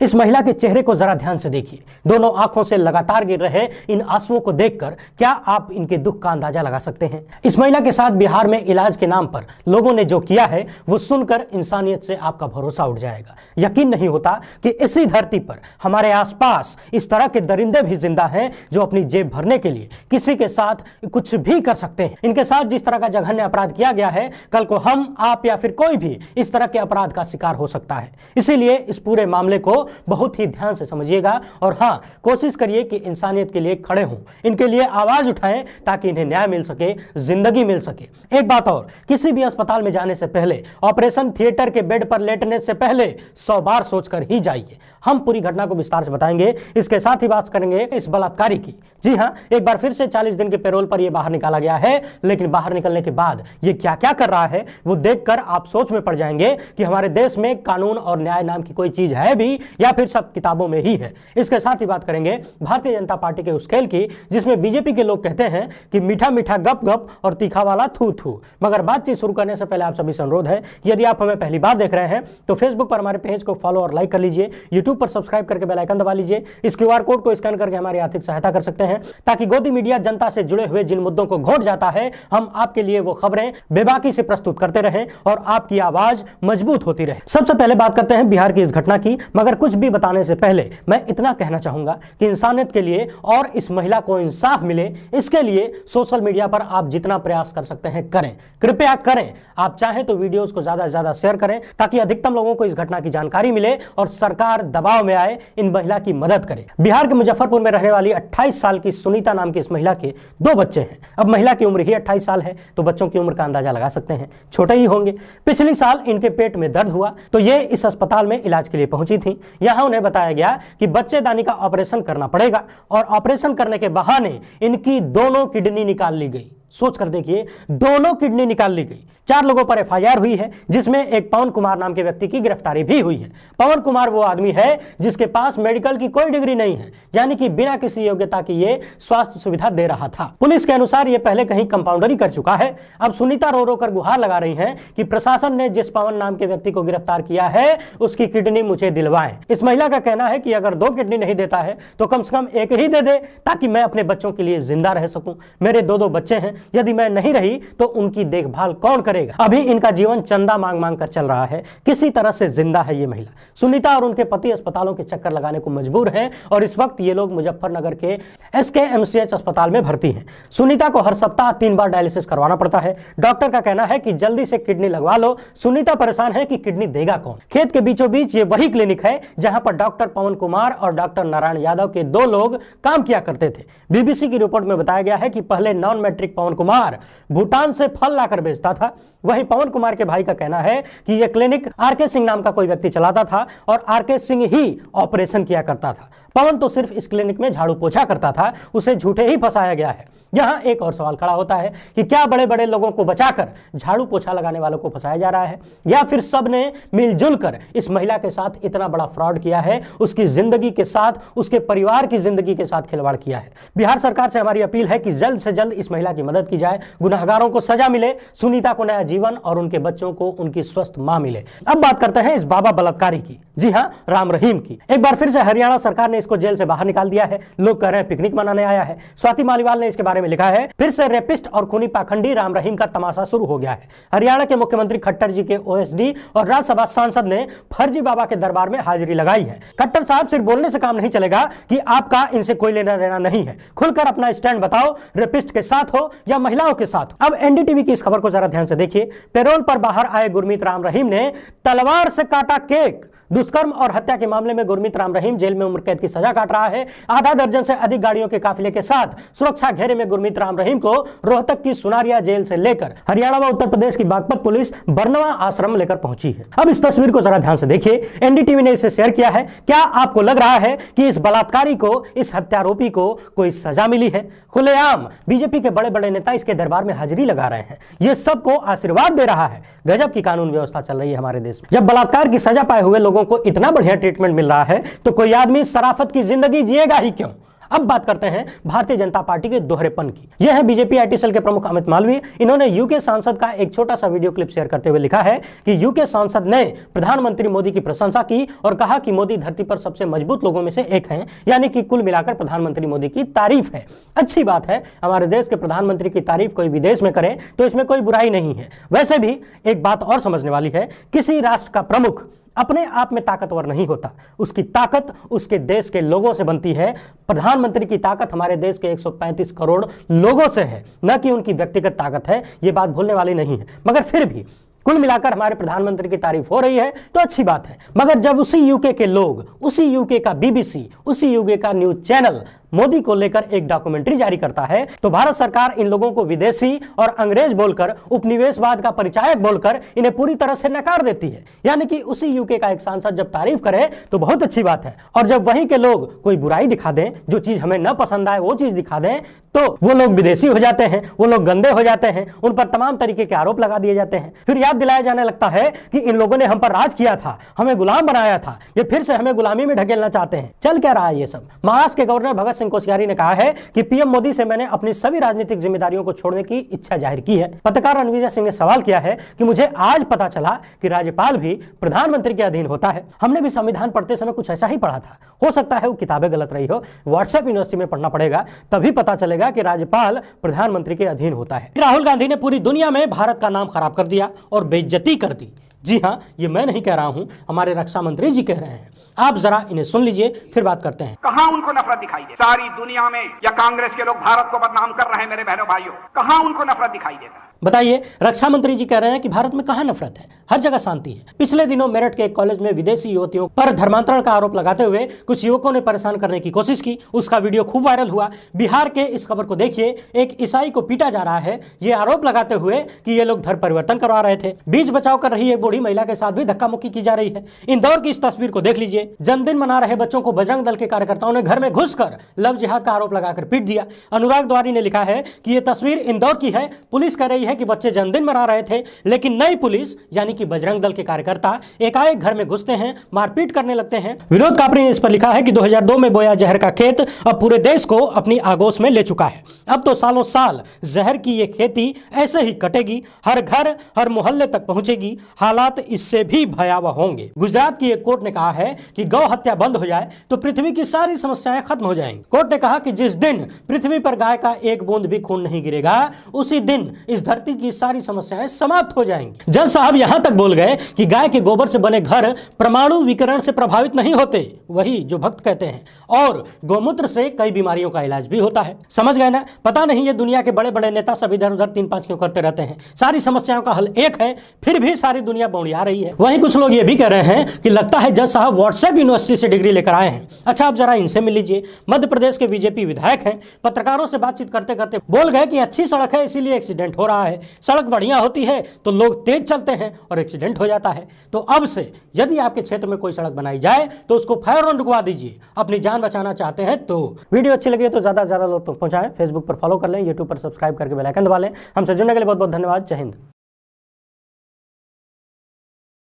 इस महिला के चेहरे को जरा ध्यान से देखिए, दोनों आंखों से लगातार गिर रहे इन आंसुओं को देखकर क्या आप इनके दुख का अंदाजा लगा सकते हैं। इस महिला के साथ बिहार में इलाज के नाम पर लोगों ने जो किया है वो सुनकर इंसानियत से आपका भरोसा उठ जाएगा। यकीन नहीं होता कि इसी धरती पर हमारे आसपास इस तरह के दरिंदे भी जिंदा हैं जो अपनी जेब भरने के लिए किसी के साथ कुछ भी कर सकते हैं। इनके साथ जिस तरह का जघन्य अपराध किया गया है, कल को हम, आप या फिर कोई भी इस तरह के अपराध का शिकार हो सकता है। इसीलिए इस पूरे मामले को बहुत ही ध्यान से समझिएगा और हाँ, कोशिश करिए कि इंसानियत के लिए खड़े हों, इनके लिए आवाज उठाएं ताकि इन्हें न्याय मिल सके, जिंदगी मिल सके। एक बात और, किसी भी अस्पताल में जाने से पहले, ऑपरेशन थिएटर के बेड पर लेटने से पहले 100 बार सोचकर ही जाइए। हम पूरी घटना को विस्तार से बताएंगे, इसके साथ ही बात करेंगे इस बलात्कारी की। जी हाँ, एक बार फिर से 40 दिन के पैरोल पर यह बाहर निकाला गया है, लेकिन बाहर निकलने के बाद ये क्या क्या कर रहा है वो देखकर आप सोच में पड़ जाएंगे कि हमारे देश में कानून और न्याय नाम की कोई चीज है भी या फिर सब किताबों में ही है। इसके साथ ही बात करेंगे भारतीय जनता पार्टी के उस खेल की जिसमें बीजेपी के लोग कहते हैं कि मीठा मीठा गप गप और तीखा वाला थू थू। मगर बातचीत शुरू करने से पहले आप सभी से अनुरोध है, यदि आप हमें पहली बार देख रहे हैं तो फेसबुक पर हमारे पेज को फॉलो और लाइक कर लीजिए, यूट्यूब पर सब्सक्राइब करके बेल आइकन दबा लीजिए। इस क्यूआर कोड को स्कैन करके हमारी आर्थिक सहायता कर सकते हैं ताकि गोदी मीडिया जनता से जुड़े हुए जिन मुद्दों को घोंट जाता है, हम आपके लिए वो खबरें बेबाकी से प्रस्तुत करते रहें और आपकी आवाज मजबूत होती रहे। सबसे पहले बात करते हैं बिहार की इस घटना की, मगर कुछ भी बताने से पहले मैं इतना कहना चाहूंगा कि इंसानियत के लिए और इस महिला को इंसाफ मिले, इसके लिए सोशल मीडिया पर आप जितना प्रयास कर सकते हैं करें, कृपया करें। आप चाहें तो वीडियोस को ज्यादा से ज्यादा शेयर करें ताकि अधिकतम लोगों को इस घटना की जानकारी मिले और सरकार दबाव में आए, इन महिला की मदद करे। बिहार के मुजफ्फरपुर में रहने वाली 28 साल की सुनीता नाम की इस महिला के 2 बच्चे हैं। अब महिला की उम्र ही 28 साल है तो बच्चों की उम्र का अंदाजा लगा सकते हैं, छोटे ही होंगे। पिछले साल इनके पेट में दर्द हुआ तो ये इस अस्पताल में इलाज के लिए पहुंची थी। यहां उन्हें बताया गया कि बच्चेदानी का ऑपरेशन करना पड़ेगा और ऑपरेशन करने के बहाने इनकी दोनों किडनी निकाल ली गई। सोच कर देखिए, दोनों किडनी निकाल ली गई। 4 लोगों पर एफआईआर हुई है जिसमें एक पवन कुमार नाम के व्यक्ति की गिरफ्तारी भी हुई है। पवन कुमार वो आदमी है जिसके पास मेडिकल की कोई डिग्री नहीं है, यानी कि बिना किसी योग्यता की ये स्वास्थ्य सुविधा दे रहा था। पुलिस के अनुसार ये पहले कहीं कंपाउंडरी कर चुका है। अब सुनीता रो रो कर गुहार लगा रही हैं कि प्रशासन ने जिस पवन नाम के व्यक्ति को गिरफ्तार किया है उसकी किडनी मुझे दिलवाएं। इस महिला का कहना है कि अगर 2 किडनी नहीं देता है तो कम से कम 1 ही दे दे ताकि मैं अपने बच्चों के लिए जिंदा रह सकूं। मेरे 2 बच्चे हैं, यदि मैं नहीं रही तो उनकी देखभाल कौन करेगा। अभी इनका जीवन चंदा मांग मांग कर चल रहा है, किसी तरह से जिंदा है ये महिला। सुनीता और उनके पति अस्पतालों के चक्कर लगाने को मजबूर हैं और इस वक्त ये लोग मुजफ्फरनगर के SKMCH अस्पताल में भर्ती हैं। सुनीता को हर सप्ताह 3 बार डायलिसिस करवाना पड़ता है। डॉक्टर का कहना है कि जल्दी से किडनी लगवा लो। सुनीता परेशान है कि किडनी देगा कौन। खेत के बीचों बीच ये वही क्लिनिक है जहां पर डॉक्टर पवन कुमार और डॉक्टर नारायण यादव के 2 लोग काम किया करते थे। BBC की रिपोर्ट में बताया गया है कि पहले नॉन मैट्रिक पवन कुमार भूटान से फल लाकर बेचता था। वहीं पवन कुमार के भाई का कहना है कि यह क्लिनिक RK सिंह नाम का कोई व्यक्ति चलाता था और RK सिंह ही ऑपरेशन किया करता था। पवन तो सिर्फ इस क्लिनिक में झाड़ू पोछा करता था, उसे झूठे ही फंसाया गया है। यहां एक और सवाल खड़ा होता है कि क्या बड़े बड़े लोगों को बचाकर झाड़ू पोछा लगाने वालों को फंसाया जा रहा है या फिर सब ने मिलजुल कर इस महिला के साथ इतना बड़ा फ्रॉड किया है, उसकी जिंदगी के साथ, उसके परिवार की जिंदगी के साथ खिलवाड़ किया है। बिहार सरकार से हमारी अपील है कि जल्द से जल्द इस महिला की मदद की जाए, गुनहगारों को सजा मिले, सुनीता को नया जीवन और उनके बच्चों को उनकी स्वस्थ मां मिले। अब बात करते हैं इस बाबा बलात्कारी की, जी हां, राम रहीम की। एक बार फिर से हरियाणा सरकार ने इसको जेल से बाहर निकाल दिया है। लोग कह रहे हैं पिकनिक मनाने आया है। स्वाति मालीवाल ने इसके बारे में लिखा है, फिर से रेपिस्ट और खूनी पाखंडी राम रहीम का तमाशा शुरू हो गया है। हरियाणा के मुख्यमंत्री खट्टर जी के OSD और राज्यसभा सांसद ने फर्जी बाबा के दरबार में हाजिरी लगाई है। खट्टर साहब सिर्फ बोलने से काम नहीं चलेगा कि आपका इनसे कोई लेना देना नहीं है, खुलकर अपना स्टैंड बताओ, रेपिस्ट के साथ हो या महिलाओं के साथ। अब NDTV की इस खबर को जरा ध्यान से देखिए। पैरोल पर बाहर आए गुरमीत राम रहीम ने तलवार से काटा केक। दुष्कर्म और हत्या के मामले में गुरमीत राम रहीम जेल में उम्र कैद की सजा काट रहा है। आधा दर्जन से अधिक गाड़ियों के काफिले के साथ सुरक्षा घेरे में गुरमीत राम रहीम को रोहतक की सुनारिया जेल से लेकर हरियाणा व उत्तर प्रदेश की बागपत पुलिस बरनवा आश्रम लेकर पहुंची है। अब इस तस्वीर को जरा ध्यान से देखिए। NDTV ने इसे शेयर किया है। क्या आपको लग रहा है कि इस बलात्कारी को, इस हत्यारोपी को कोई सजा मिली है? खुलेआम बीजेपी के बड़े बड़े नेता इसके दरबार में हाजिरी लगा रहे हैं। ये सबको आशीर्वाद दे रहा है। गजब की कानून व्यवस्था चल रही है हमारे देश में। जब बलात्कार की सजा पाए हुए लोगों को इतना बढ़िया ट्रीटमेंट मिल रहा है तो कोई आदमी शराफत की जिंदगी जिएगा ही क्यों? अब बात करते हैं भारतीय जनता पार्टी के दोहरेपन की। यह है बीजेपी IT सेल के प्रमुख अमित मालवीय। इन्होंने यूके सांसद का एक छोटा सा वीडियो क्लिप शेयर करते हुए लिखा है कि यूके सांसद ने प्रधानमंत्री मोदी की प्रशंसा की और कहा कि मोदी धरती पर सबसे मजबूत लोगों में से एक हैं, यानी कि कुल मिलाकर प्रधानमंत्री मोदी की तारीफ है। अच्छी बात है, हमारे देश के प्रधानमंत्री की तारीफ कोई विदेश में करे तो इसमें कोई बुराई नहीं है। वैसे भी एक बात और समझने वाली है, किसी राष्ट्र का प्रमुख अपने आप में ताकतवर नहीं होता, उसकी ताकत उसके देश के लोगों से बनती है। प्रधानमंत्री की ताकत हमारे देश के 135 करोड़ लोगों से है, न कि उनकी व्यक्तिगत ताकत है। ये बात भूलने वाली नहीं है। मगर फिर भी कुल मिलाकर हमारे प्रधानमंत्री की तारीफ हो रही है तो अच्छी बात है। मगर जब उसी यूके के लोग, उसी यूके का BBC, उसी यूके का न्यूज चैनल मोदी को लेकर एक डॉक्यूमेंट्री जारी करता है तो भारत सरकार इन लोगों को विदेशी और अंग्रेज बोलकर, उपनिवेशवाद का परिचायक बोलकर इन्हें पूरी तरह से नकार देती है। यानी कि उसी यूके का एक सांसद जब तारीफ करे तो बहुत अच्छी बात है, और जब वहीं के लोग कोई बुराई दिखा दें, जो चीज हमें न पसंद आए वो चीज दिखा दें, तो वो लोग विदेशी हो जाते हैं, वो लोग गंदे हो जाते हैं, उन पर तमाम तरीके के आरोप लगा दिए जाते हैं। फिर याद दिलाया जाने लगता है कि इन लोगों ने हम पर राज किया था, हमें गुलाम बनाया था, ये फिर से हमें गुलामी में ढकेलना चाहते हैं। चल क्या रहा है ये सब? महाराष्ट्र के गवर्नर भगत सिंह कोश्यारी ने कहा है कि PM मोदी से मैंने अपनी सभी राजनीतिक जिम्मेदारियों को छोड़ने की इच्छा जाहिर की है। पत्रकार रणविजय सिंह ने सवाल किया है कि मुझे आज पता चला कि राज्यपाल भी प्रधानमंत्री के अधीन होता है। हमने भी संविधान पढ़ते समय कुछ ऐसा ही पढ़ा था, हो सकता है वो किताबें गलत रही हो, व्हाट्सएप यूनिवर्सिटी में पढ़ना पड़ेगा, तभी पता चलेगा कि राज्यपाल प्रधानमंत्री के अधीन होता है। राहुल गांधी ने पूरी दुनिया में भारत का नाम खराब कर दिया और बेइज्जती कर दी। जी हाँ, ये मैं नहीं कह रहा हूं, हमारे रक्षा मंत्री जी कह रहे हैं। आप जरा इन्हें सुन लीजिए, फिर बात करते हैं। कहां उनको नफरत दिखाई दे? सारी दुनिया में या कांग्रेस के लोग भारत को बदनाम कर रहे हैं मेरे बहनों भाइयों, कहां उनको नफरत दिखाई देता है? बताइए, रक्षा मंत्री जी कह रहे हैं कि भारत में कहां नफरत है, हर जगह शांति है। पिछले दिनों मेरठ के एक कॉलेज में विदेशी युवतियों पर धर्मांतरण का आरोप लगाते हुए कुछ युवकों ने परेशान करने की कोशिश की, उसका वीडियो खूब वायरल हुआ। बिहार के इस खबर को देखिए, एक ईसाई को पीटा जा रहा है, ये आरोप लगाते हुए कि ये लोग धर्म परिवर्तन करवा रहे थे। बीच बचाव कर रही एक बूढ़ी महिला के साथ भी धक्का मुक्की की जा रही है। इंदौर की इस तस्वीर को देख लीजिए, जन्मदिन मना रहे बच्चों को बजरंग दल के कार्यकर्ताओं ने घर में घुसकर लव जिहाद का आरोप लगाकर पीट दिया। अनुराग द्वारी ने लिखा है कि यह तस्वीर इंदौर की है। पुलिस कह रही है कि बच्चे जन्मदिन मना रहे थे, लेकिन नई पुलिस यानी कि बजरंग दल के कार्यकर्ता एकाएक घर में घुसते हैं, मारपीट करने लगते हैं। विनोद कापरी ने इस पर लिखा है कि 2002 में बोया जहर का खेत अब पूरे देश को अपनी आगोश में ले चुका है। अब तो सालों साल जहर की ये खेती ऐसे ही कटेगी, हर घर हर मोहल्ले तक पहुंचेगी, हालात इससे भी भयावह होंगे। गुजरात की एक कोर्ट ने कहा है कि गौ हत्या बंद हो जाए तो पृथ्वी की सारी समस्याएं खत्म हो जाएंगी। कोर्ट ने कहा कि जिस दिन पृथ्वी पर गाय का एक बूंद भी खून नहीं गिरेगा, उसी दिन इस धरती की सारी समस्याएं समाप्त हो जाएंगी। जज साहब यहां तक बोल गए कि गाय के गोबर से बने घर परमाणु विकिरण से प्रभावित नहीं होते, वही जो भक्त कहते हैं, और गौमूत्र से कई बीमारियों का इलाज भी होता है। समझ गए ना? पता नहीं ये दुनिया के बड़े बड़े नेता सब इधर उधर 3-5 क्यों करते रहते हैं? सारी समस्याओं का हल एक है, फिर भी सारी दुनिया बौड़िया रही है। वहीं कुछ लोग ये भी कह रहे हैं कि लगता है जज साहब व्हाट्सएप यूनिवर्सिटी से डिग्री लेकर आए हैं। अच्छा, आप जरा इनसे मिल लीजिए। मध्य प्रदेश के बीजेपी विधायक हैं, पत्रकारों से बातचीत करते करते बोल गए कि अच्छी सड़क है इसीलिए एक्सीडेंट हो रहा है, सड़क बढ़िया होती है तो लोग तेज चलते हैं और एक्सीडेंट हो जाता है। तो अब से यदि आपके क्षेत्र में कोई सड़क बनाई जाए तो उसको फौरन रुकवा दीजिए, अपनी जान बचाना चाहते हैं तो। वीडियो अच्छी लगी तो ज्यादा से ज्यादा लोग तक पहुंचाएं, फेसबुक पर फॉलो कर लें, यूट्यूब पर सब्सक्राइब करके बेल आइकन दबा लें। हमसे जुड़ने के लिए बहुत बहुत धन्यवाद। जय हिंद।